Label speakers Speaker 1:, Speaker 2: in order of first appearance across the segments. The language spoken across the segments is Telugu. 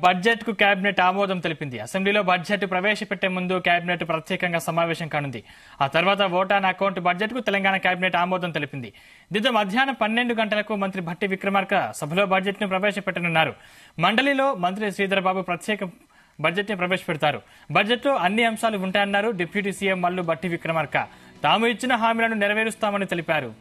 Speaker 1: బడ్జెట్ కు కేబినెట్ ఆమోదం తెలిపింది. అసెంబ్లీలో బడ్జెట్ ప్రవేశపెట్టే ముందు కేబినెట్ ప్రత్యేకంగా సమావేశం కానుంది. ఆ తర్వాత ఓట్ ఆన్ అకౌంట్ బడ్జెట్ కు తెలంగాణ కేబినెట్ ఆమోదం తెలిపింది. దీంతో మధ్యాహ్నం 12 గంటలకు మంత్రి భట్టి విక్రమార్క సభలో బడ్జెట్ ను ప్రవేశపెట్టనున్నారు. మండలిలో మంత్రి శ్రీధర్ బాబు ప్రత్యేక బడ్జెట్ ని ప్రవేశపెడతారు. బడ్జెట్ లో అన్ని అంశాలు ఉంటాయన్నారు డిప్యూటీ సీఎం మల్లు భట్టి విక్రమార్క. తాము ఇచ్చిన హామీలను నెరవేరుస్తామని తెలిపారు.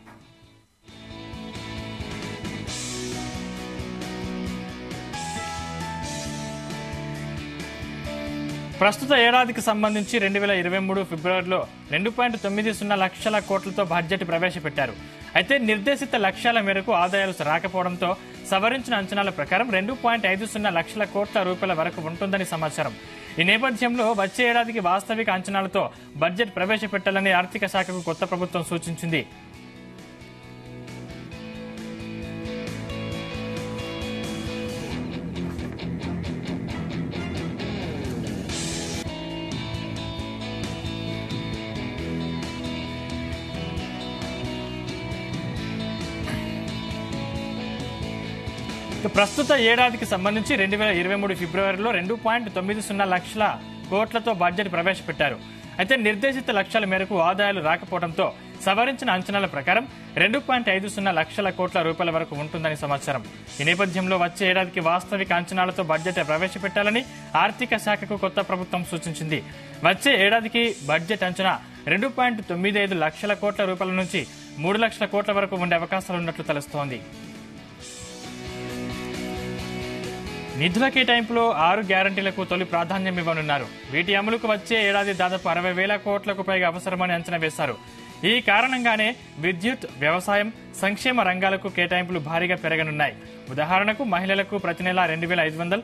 Speaker 1: ప్రస్తుత ఏడాదికి సంబంధించి 2023 ఫిబ్రవరిలో 2.90 లక్షల కోట్లతో బడ్జెట్ ప్రవేశపెట్టారు. అయితే నిర్దేశిత లక్ష్యాల మేరకు ఆదాయాలు రాకపోవడంతో సవరించిన అంచనాల ప్రకారం 2.50 లక్షల కోట్ల రూపాయల వరకు ఉంటుందని సమాచారం. ఈ నేపథ్యంలో వచ్చే ఏడాదికి వాస్తవిక అంచనాలతో బడ్జెట్ ప్రవేశపెట్టాలని ఆర్థిక శాఖకు కొత్త ప్రభుత్వం సూచించింది. ప్రస్తుత ఏడాదికి సంబంధించి 2023 ఫిబ్రవరిలో 2.90 లక్షల కోట్లతో బడ్జెట్ ప్రవేశపెట్టారు. అయితే నిర్దేశిత లక్ష్యాల మేరకు ఆదాయాలు రాకపోవడంతో సవరించిన అంచనాల ప్రకారం 2.50 లక్షల కోట్ల రూపాయల వరకు ఉంటుందని సమాచారం. ఈ నేపథ్యంలో వచ్చే ఏడాదికి వాస్తవిక అంచనాలతో బడ్జెట్ ప్రవేశపెట్టాలని ఆర్థిక శాఖకు కొత్త ప్రభుత్వం సూచించింది. వచ్చే ఏడాదికి బడ్జెట్ అంచనా 2.95 లక్షల కోట్ల రూపాయల నుంచి 3 లక్షల కోట్ల వరకు ఉండే అవకాశాలున్నట్లు తెలుస్తోంది. నిధుల కేటాయింపులో 6 గ్యారంటీలకు తొలి ప్రాధాన్యం ఇవ్వనున్నారు. వీటి అమలుకు వచ్చే ఏడాది దాదాపు 60,000 కోట్లకు పైగా అవసరమని అంచనా వేశారు. ఈ కారణంగానే విద్యుత్, వ్యవసాయం, సంక్షేమ రంగాలకు కేటాయింపులు భారీగా పెరగనున్నాయి. ఉదాహరణకు మహిళలకు ప్రతి నెల 2,500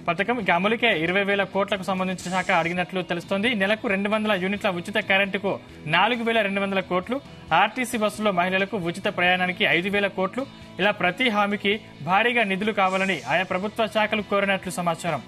Speaker 1: పథకం అమలుకే 20,000 కోట్లకు సంబంధించిన శాఖ అడిగినట్లు తెలుస్తోంది. నెలకు 200 యూనిట్ల ఉచిత కరెంటుకు 4,200 కోట్లు, ఆర్టీసీ బస్సులో మహిళలకు ఉచిత ప్రయాణానికి 5,000 కోట్లు, ఇలా ప్రతి హామీకి భారీగా నిధులు కావాలని ఆయా ప్రభుత్వ శాఖలు కోరినట్లు సమాచారం.